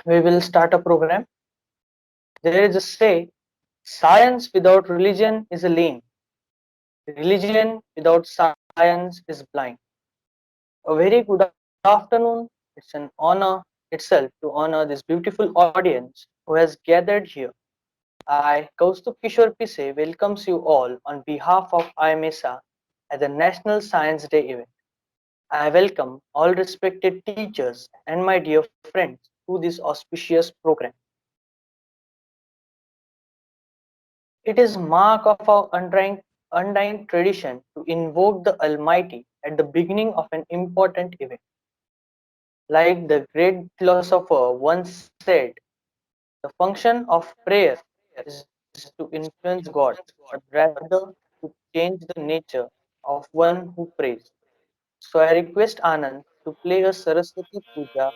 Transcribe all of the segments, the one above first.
we will start a program. There is a say, science without religion is a lame. Religion without science is blind. A very good afternoon. It's an honor itself to honor this beautiful audience who has gathered here. I, Kaustubh Kishore Pise, welcomes you all on behalf of I-MESA at the National Science Day event. I welcome all respected teachers and my dear friends to this auspicious program. It is mark of our undying tradition to invoke the Almighty at the beginning of an important event. Like the great philosopher once said, the function of prayer is to influence God, but rather to change the nature of one who prays. So I request Anand to play a Saraswati Puja.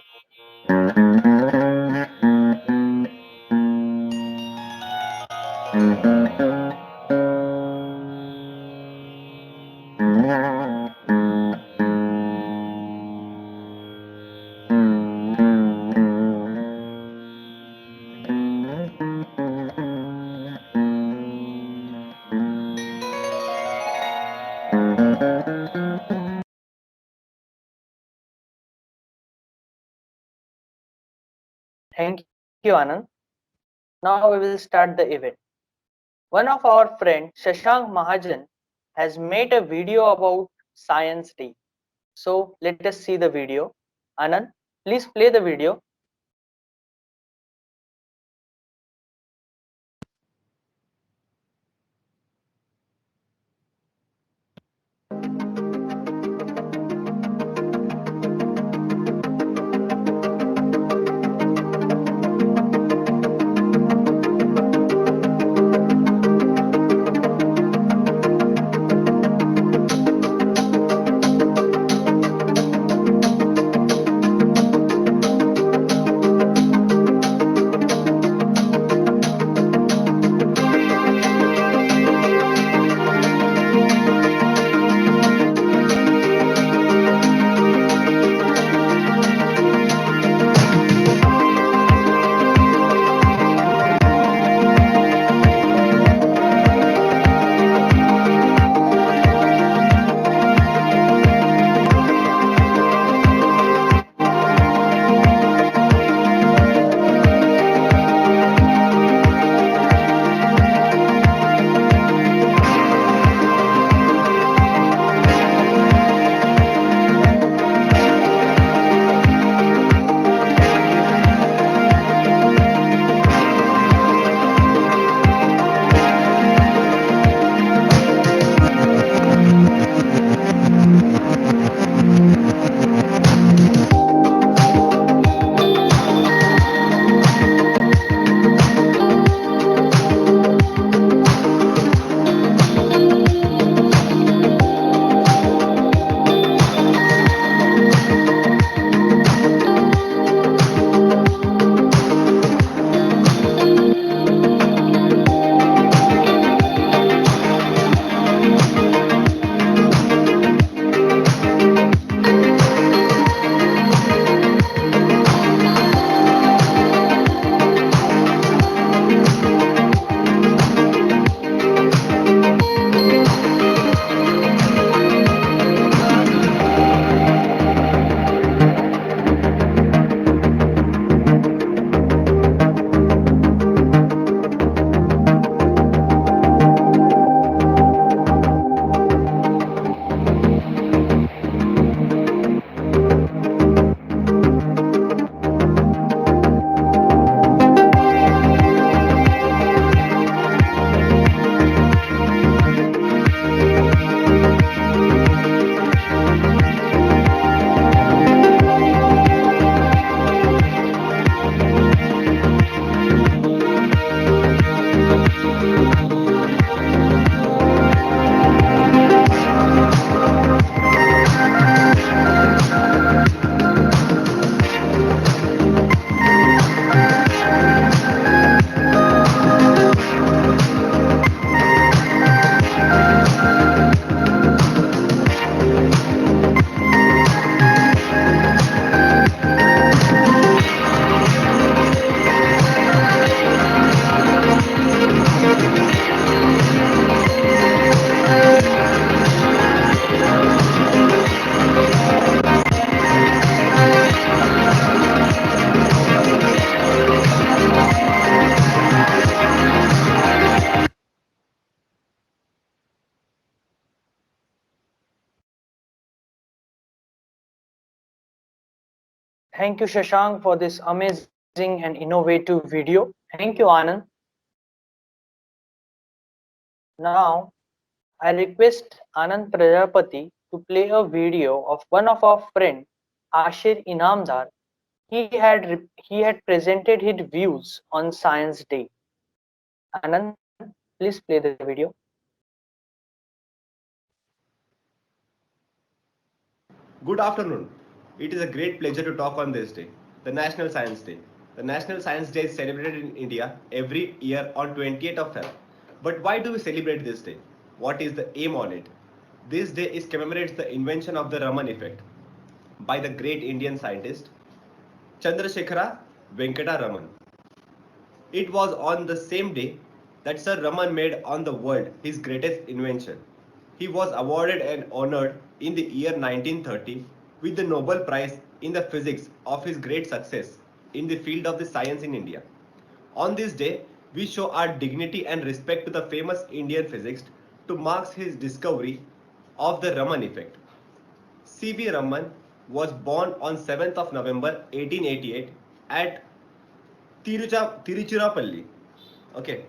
Thank you, Anand. Now we will start the event. One of our friends, Shashank Mahajan, has made a video about Science Day. So let us see the video. Anand, please play the video. Thank you, Shashank, for this amazing and innovative video. Thank you, Anand. Now, I request Anand Prajapati to play a video of one of our friend, Ashir Inamdar. He had presented his views on Science Day. Anand, please play the video. Good afternoon. It is a great pleasure to talk on this day, the National Science Day. The National Science Day is celebrated in India every year on 28th of Feb. But why do we celebrate this day? What is the aim on it? This day is commemorates the invention of the Raman effect by the great Indian scientist Chandrasekhara Venkata Raman. It was on the same day that Sir Raman made on the world his greatest invention. He was awarded and honored in the year 1930 with the Nobel Prize in the Physics of his great success in the field of the science in India. On this day, we show our dignity and respect to the famous Indian physicist to mark his discovery of the Raman effect. C.V. Raman was born on 7th of November 1888 at Tiruchirappalli, okay,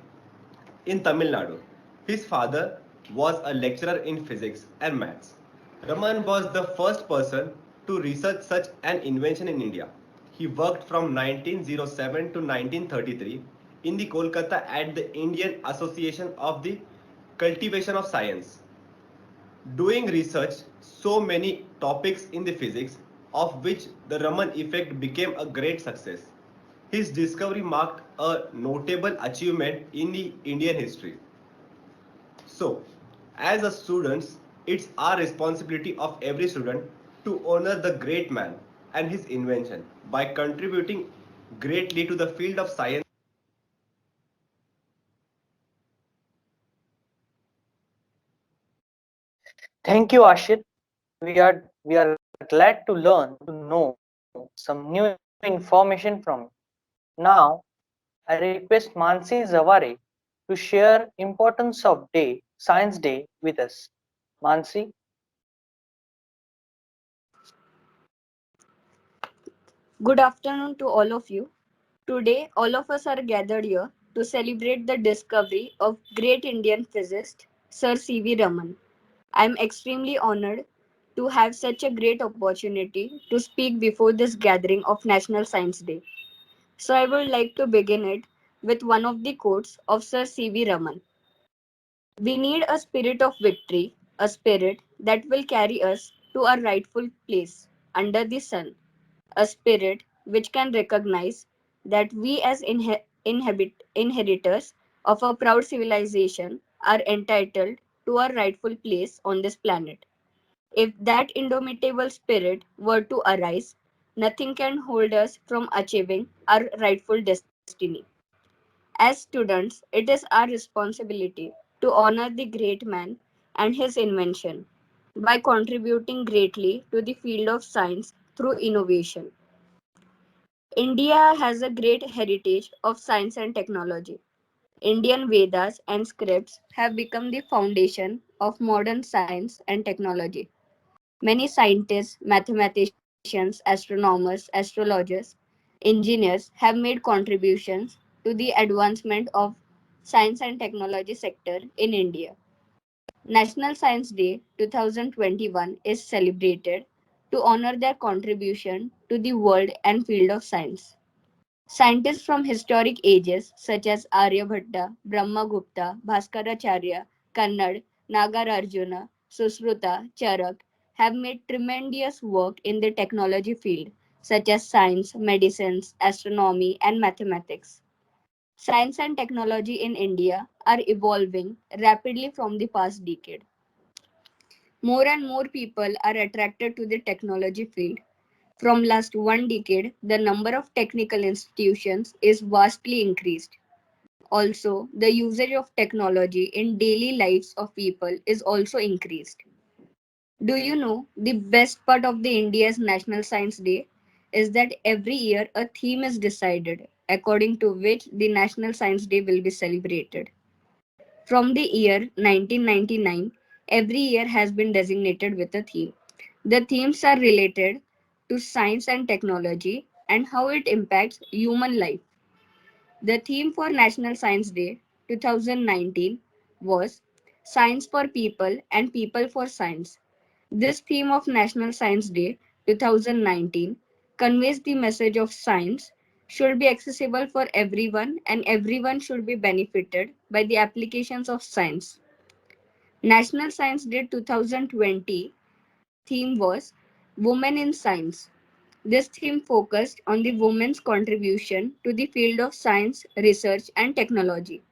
in Tamil Nadu. His father was a lecturer in physics and maths. Raman was the first person to research such an invention in India. He worked from 1907 to 1933 in the Kolkata at the Indian Association of the Cultivation of Science, doing research so many topics in the physics, of which the Raman effect became a great success. His discovery marked a notable achievement in the Indian history. So, as a students, it's our responsibility of every student to honor the great man and his invention by contributing greatly to the field of science. Thank you, Ashir. We are glad to learn to know some new information from you. Now, I request Mansi Zaware to share importance of Science Day with us. Mansi, Good afternoon to all of you. Today, all of us are gathered here to celebrate the discovery of great Indian physicist Sir C.V. Raman. I am extremely honored to have such a great opportunity to speak before this gathering of National Science Day. So, I would like to begin it with one of the quotes of Sir C.V. Raman. We need a spirit of victory, a spirit that will carry us to our rightful place under the sun, a spirit which can recognize that we as inheritors of a proud civilization are entitled to our rightful place on this planet. If that indomitable spirit were to arise, nothing can hold us from achieving our rightful destiny. As students, it is our responsibility to honor the great man and his invention by contributing greatly to the field of science through innovation. India has a great heritage of science and technology. Indian Vedas and scripts have become the foundation of modern science and technology. Many scientists, mathematicians, astronomers, astrologers, engineers have made contributions to the advancement of science and technology sector in India. National Science Day 2021 is celebrated to honor their contribution to the world and field of science. Scientists from historic ages such as Aryabhatta, Brahmagupta, Bhaskaracharya, Kannad, Nagarjuna, Susruta, Charak have made tremendous work in the technology field such as science, medicines, astronomy, and mathematics. Science and technology in India are evolving rapidly from the past decade. More and more people are attracted to the technology field. From last one decade, the number of technical institutions is vastly increased. Also, the usage of technology in daily lives of people is also increased. Do you know the best part of the India's National Science Day is that every year a theme is decided according to which the National Science Day will be celebrated. From the year 1999, every year has been designated with a theme. The themes are related to science and technology and how it impacts human life. The theme for National Science Day 2019 was Science for People and People for Science. This theme of National Science Day 2019 conveys the message of science should be accessible for everyone and everyone should be benefited by the applications of science. National Science Day 2020 theme was Women in Science. This theme focused on the women's contribution to the field of science, research, and technology.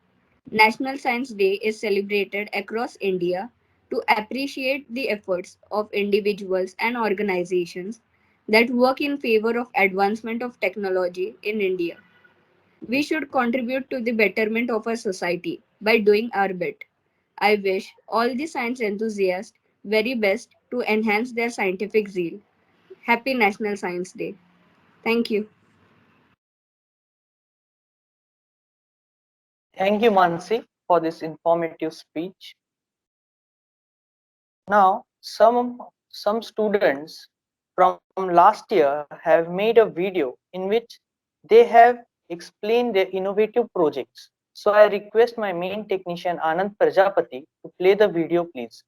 National Science Day is celebrated across India to appreciate the efforts of individuals and organizations that work in favor of advancement of technology in India. We should contribute to the betterment of our society by doing our bit. I wish all the science enthusiasts very best to enhance their scientific zeal. Happy National Science Day. Thank you. Thank you, Mansi, for this informative speech. Now, some students from last year have made a video in which they have explained their innovative projects. So I request my main technician Anand Prajapati to play the video, please.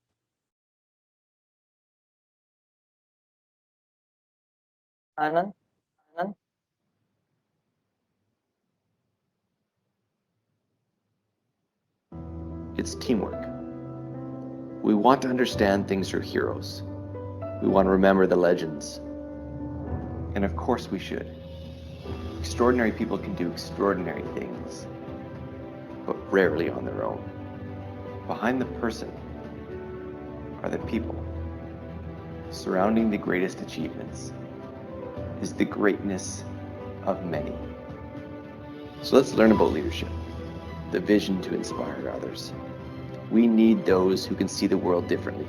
Anand, Anand. It's teamwork. We want to understand things through heroes. We want to remember the legends. And of course we should. Extraordinary people can do extraordinary things, but rarely on their own. Behind the person are the people. Surrounding the greatest achievements is the greatness of many. So let's learn about leadership, the vision to inspire others. We need those who can see the world differently,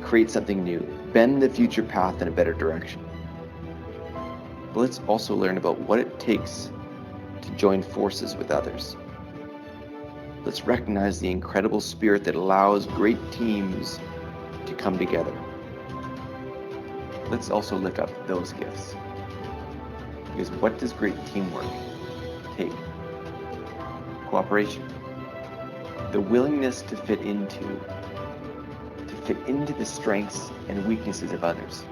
create something new, bend the future path in a better direction. But let's also learn about what it takes to join forces with others. Let's recognize the incredible spirit that allows great teams to come together. Let's also lift up those gifts. Because what does great teamwork take? Cooperation. The willingness to fit into the strengths and weaknesses of others.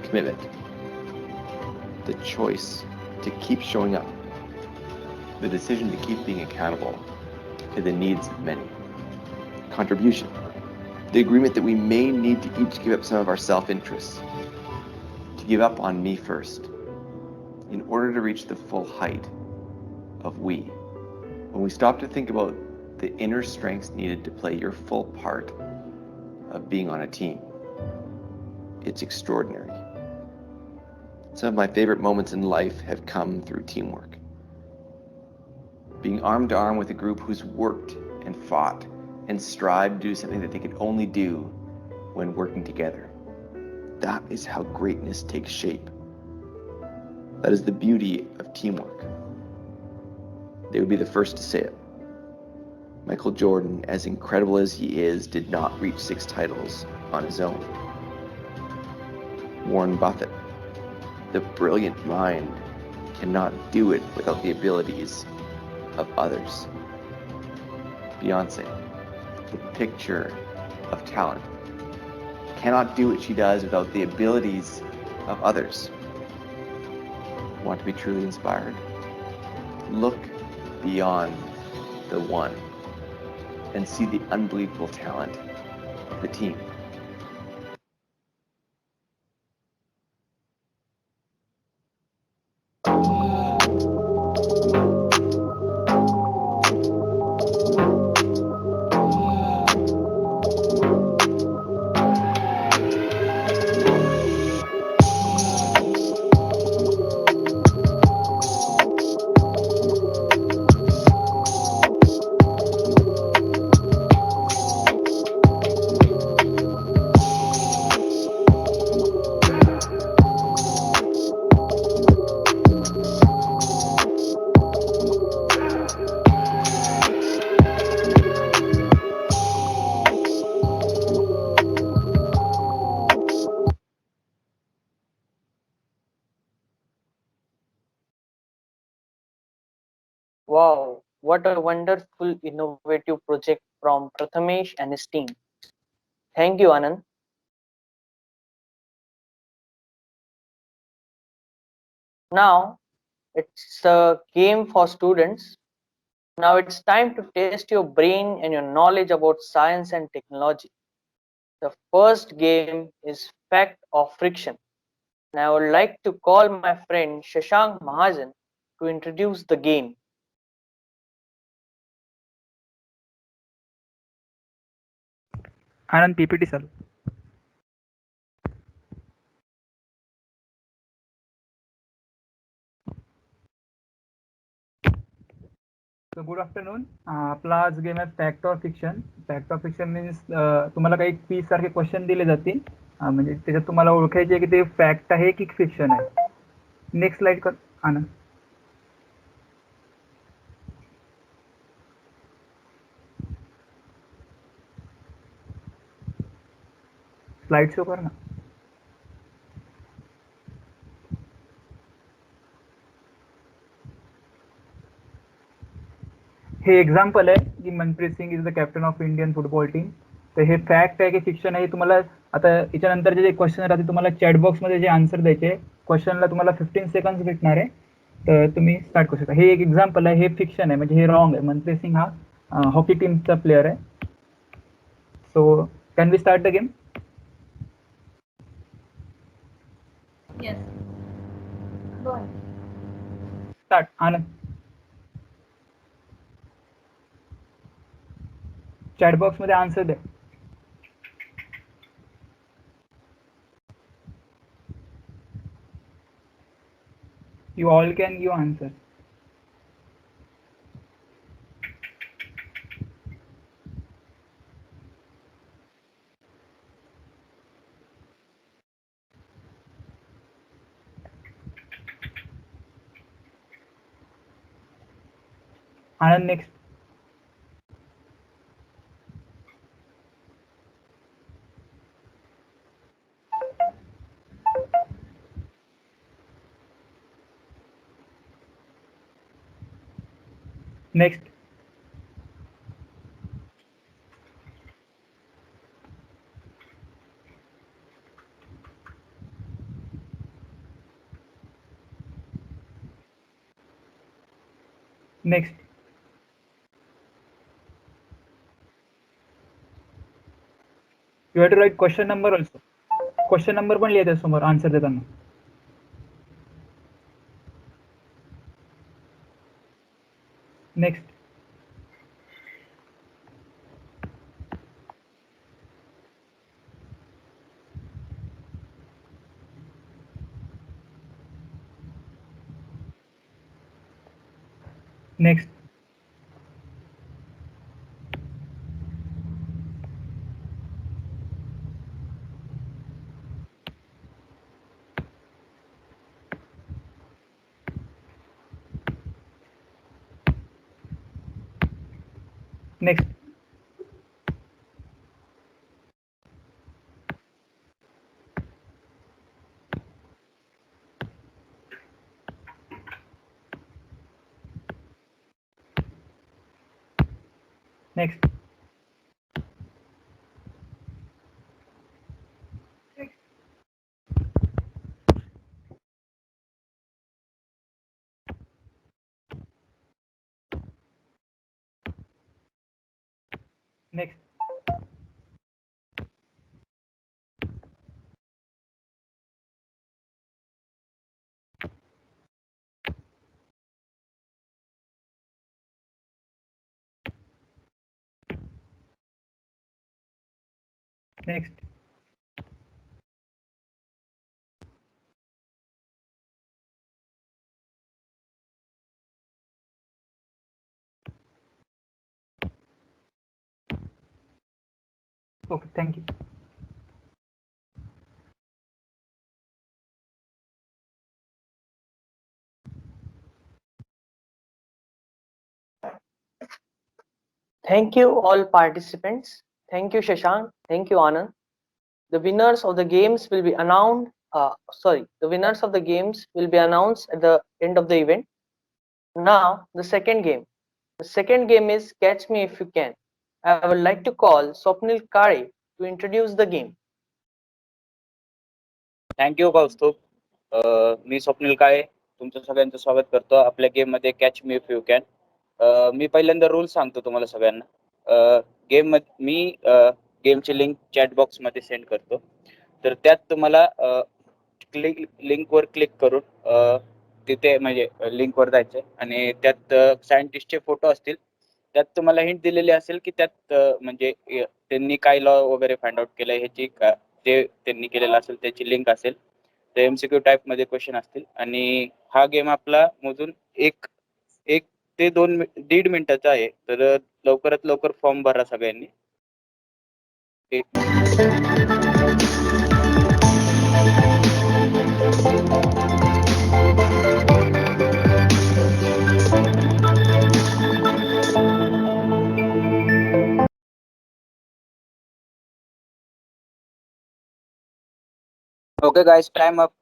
Commitment. The choice to keep showing up. The decision to keep being accountable to the needs of many. Contribution. The agreement that we may need to each give up some of our self-interests, to give up on me first, in order to reach the full height of we. When we stop to think about the inner strengths needed to play your full part of being on a team, it's extraordinary. Some of my favorite moments in life have come through teamwork. Being arm to arm with a group who's worked and fought and strived to do something that they could only do when working together. That is how greatness takes shape. That is the beauty of teamwork. They would be the first to say it. Michael Jordan, as incredible as he is, did not reach 6 titles on his own. Warren Buffett, the brilliant mind, cannot do it without the abilities of others. Beyonce, the picture of talent, cannot do what she does without the abilities of others. Want to be truly inspired? Look beyond the one and see the unbelievable talent of the team. what a wonderful innovative project from Prathamesh and his team. Thank you, Anand. Now it's a game for students. Now it's time to test your brain and your knowledge about science and technology. The first game is fact or friction. And I would like to call my friend Shashank Mahajan to introduce the game. Anand PPT sir. So good afternoon. आपला आज game आहे fact or fiction. Fact or fiction means तुम्हाला काही quiz सारखे question दिले जातील, म्हणजे त्याच्यात तुम्हाला ओळखायचे आहे की ते फॅक्ट आहे की फिक्शन आहे. नेक्स्ट स्लाइड कर आनंद. स्लाइड शो कर ना. हे एक्झाम्पल आहे की Manpreet Singh is the captain of Indian football team. तर हे फॅक्ट आहे की फिक्शन आहे तुम्हाला आता याच्यानंतरचे जे क्वेश्चन राहते तुम्हाला चॅटबॉक्समध्ये जे आन्सर द्यायचे. क्वेश्चनला तुम्हाला 15 सेकंड्स भेटणार आहे, तर तुम्ही स्टार्ट करू शकता. हे एक एक्झाम्पल आहे, हे फिक्शन आहे म्हणजे हे रॉंग आहे. मनप्रीत सिंग हा हॉकी टीमचा प्लेअर आहे. So can we start the game? Yes. Go ahead. Start Anand. चॅटबॉक्समध्ये आन्सर द्या. You all can give answer. Anand, next. Next. Next. You have to write question number also. Question number पण लिहायचा समोर answer देताना. Next. Next. Next. Next. Next. Next. Okay, thank you. Thank you all participants. Thank you Shashank. Thank you Anand. The winners of the games will be announced. The winners of the games will be announced at the end of the event. Now the second game. The second game is Catch Me If You Can. I would like to call Swapnil Kare to introduce the game. Thank you Kaustubh. मी स्वप्नील काळे तुमचं सगळ्यांचं स्वागत करतो आपल्या गेममध्ये catch me if you can. मी पहिल्यांदा rule सांगतो तुम्हाला सगळ्यांना. गेम मी गेमची लिंक चॅट बॉक्समध्ये सेंड करतो. तर त्यात तुम्हाला लिंकवर क्लिक करून तिथे म्हणजे लिंकवर जायचं आणि त्यात सायंटिस्टचे फोटो असतील. त्यात तुम्हाला हिंट दिलेली असेल की त्यात म्हणजे त्यांनी काय लॉ वगैरे फाइंड आउट केलंय ह्याची जे त्यांनी केलेलं असेल त्याची लिंक असेल. ते एमसीक्यू टाईप मध्ये क्वेश्चन असतील आणि हा गेम आपला मोजून एक एक ते 1.5 मिनिटाचा आहे. तर लवकरात लवकर फॉर्म भरा सगळ्यांनी. Okay guys, time up.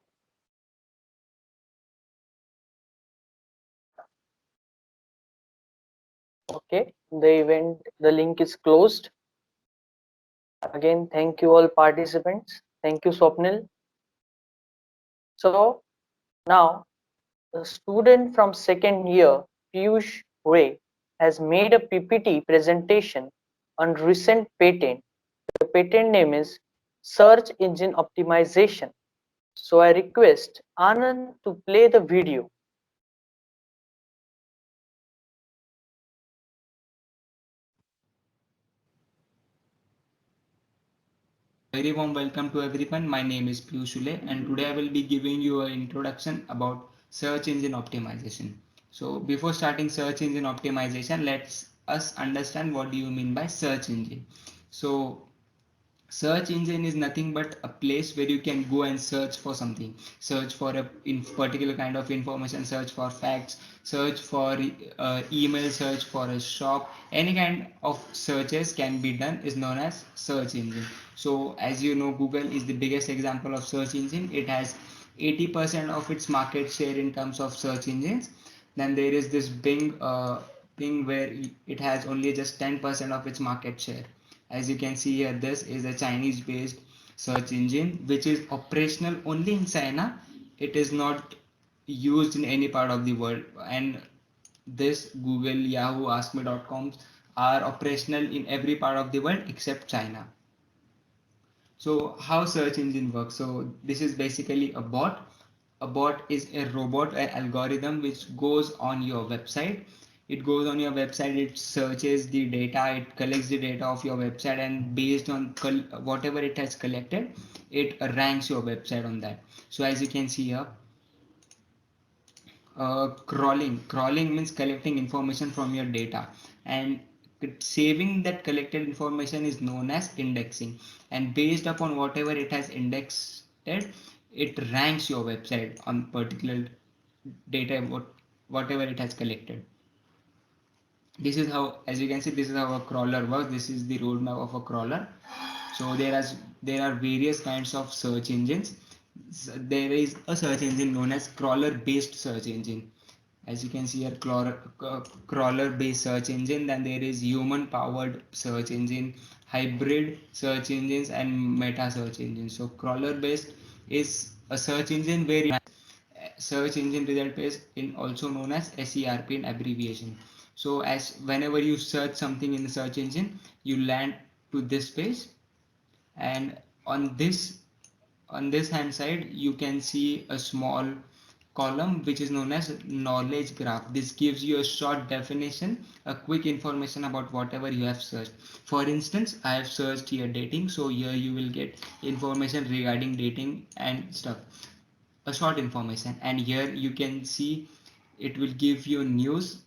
Okay, the link is closed. Again, thank you all participants. Thank you, Swapnil. So now the student from second year, Piyush Ray, has made a PPT presentation on recent patent. The patent name is Search Engine Optimization. So I request Anand to play the video. Very warm welcome to everyone. My name is Piyush Ule and today I will be giving you an introduction about search engine optimization. So before starting search engine optimization, let's us understand what do you mean by search engine. So search engine is nothing but a place where you can go and search for something, search for a particular kind of information, search for facts, search for email, search for a shop. Any kind of searches can be done is known as search engine. So as you know, Google is the biggest example of search engine. It has 80% of its market share in terms of search engines. Then there is this Bing where it has only just 10% of its market share. As you can see here, this is a Chinese based search engine which is operational only in China. It is not used in any part of the world, and this Google, Yahoo, askme.com are operational in every part of the world except China. So how search engine works? So this is basically a bot. A bot is a robot, an algorithm which goes on your website. It goes on your website, it searches the data, it collects the data of your website, and based on whatever it has collected, it ranks your website on that. So as you can see here, crawling means collecting information from your data, and saving that collected information is known as indexing, and based upon whatever it has indexed, it ranks your website on particular data, whatever it has collected. This is how, as you can see, this is how a crawler works. This is the roadmap of a crawler. So there are various kinds of search engines. There is a search engine known as crawler based search engine. As you can see here, crawler based search engine. Then there is human powered search engine, hybrid search engines, and meta search engines. So crawler based is a search engine where you search engine result page, in also known as SERP in abbreviation. So as whenever you search something in the search engine, you land to this page, and on this hand side you can see a small column which is known as knowledge graph. This gives you a short definition, a quick information about whatever you have searched. For instance, I have searched here dating, so here you will get information regarding dating and stuff, a short information. And here you can see it will give you news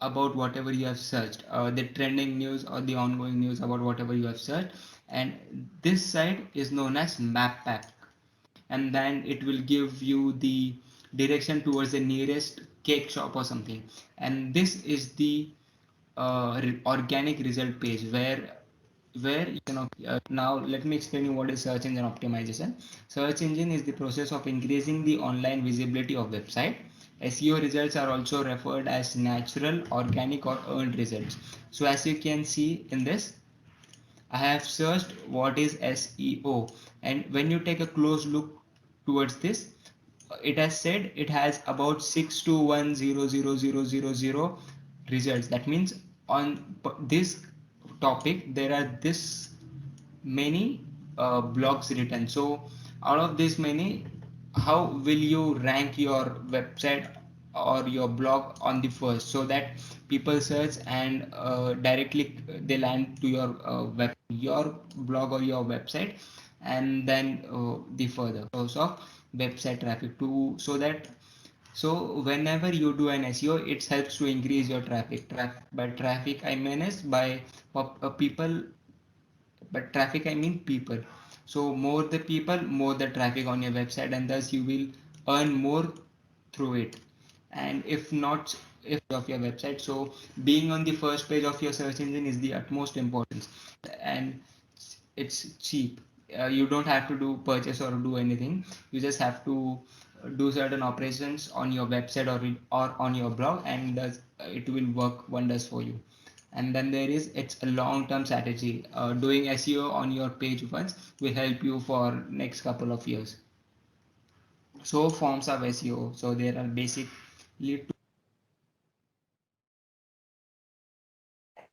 about whatever you have searched, the trending news or the ongoing news about whatever you have searched. And this side is known as map pack, and then it will give you the direction towards the nearest cake shop or something. And this is the organic result page where you can now let me explain you what is search engine optimization. Search engine is the process of increasing the online visibility of website, SEO results are also referred as natural, organic, or earned results. So as you can see in this, I have searched what is SEO, and when you take a close look towards this, it has said it has about 6210000 results. That means on this topic there are this many blogs written. So out of this many, how will you rank your website or your blog on the first, so that people search and directly they land to your blog or your website, and then the further source of website traffic to, so that, so whenever you do an SEO, it helps to increase your traffic. By traffic I mean is by people, but traffic I mean people. So more the people, more the traffic on your website, and thus you will earn more through it. And if not, if of your website, so being on the first page of your search engine is the utmost importance. And it's cheap. You don't have to do purchase or do anything. You just have to do certain operations on your website or on your blog, and thus it will work wonders for you. And then there is, it's a long-term strategy. Doing SEO on your page once will help you for next couple of years. So forms of SEO, so there are basically two.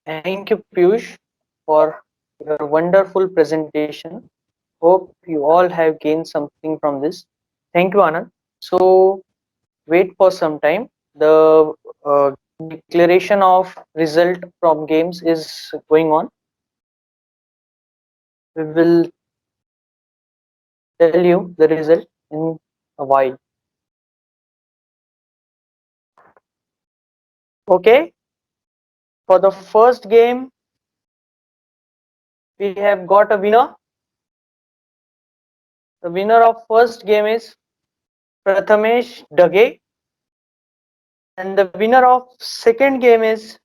Thank you, Piyush, for your wonderful presentation. Hope you all have gained something from this. Thank you, Anand. So, wait for some time. The declaration of result from games is going on. We will tell you the result in a while. Okay, for the first game, we have got a winner. The winner of first game is Prathamesh Dage, and the winner of second game is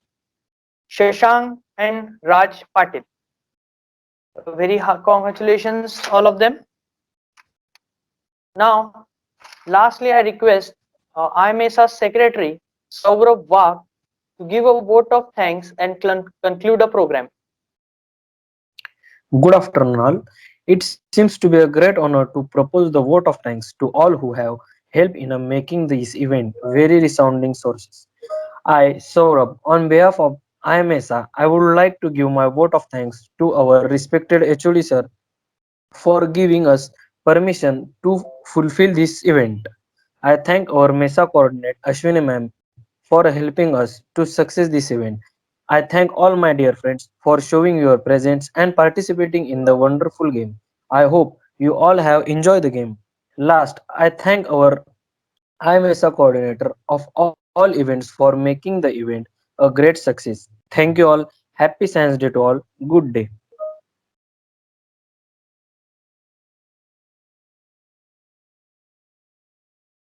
Shashank and Raj Patil. Very congratulations, all of them. Now, lastly, I request I-MESA Secretary Saurabh Wagh to give a vote of thanks and conclude the program. Good afternoon, all. It seems to be a great honor to propose the vote of thanks to all who have helped in making this event very resounding sources. I, Saurabh, on behalf of I-MESA, I would like to give my vote of thanks to our respected HOD sir for giving us permission to fulfill this event. I thank our MESA coordinator Ashwini ma'am for helping us to success this event. I thank all my dear friends for showing your presence and participating in the wonderful game. I hope you all have enjoyed the game. Last, I thank our IMESA coordinator of all events for making the event a great success. Thank you all. Happy Science Day to all. Good day.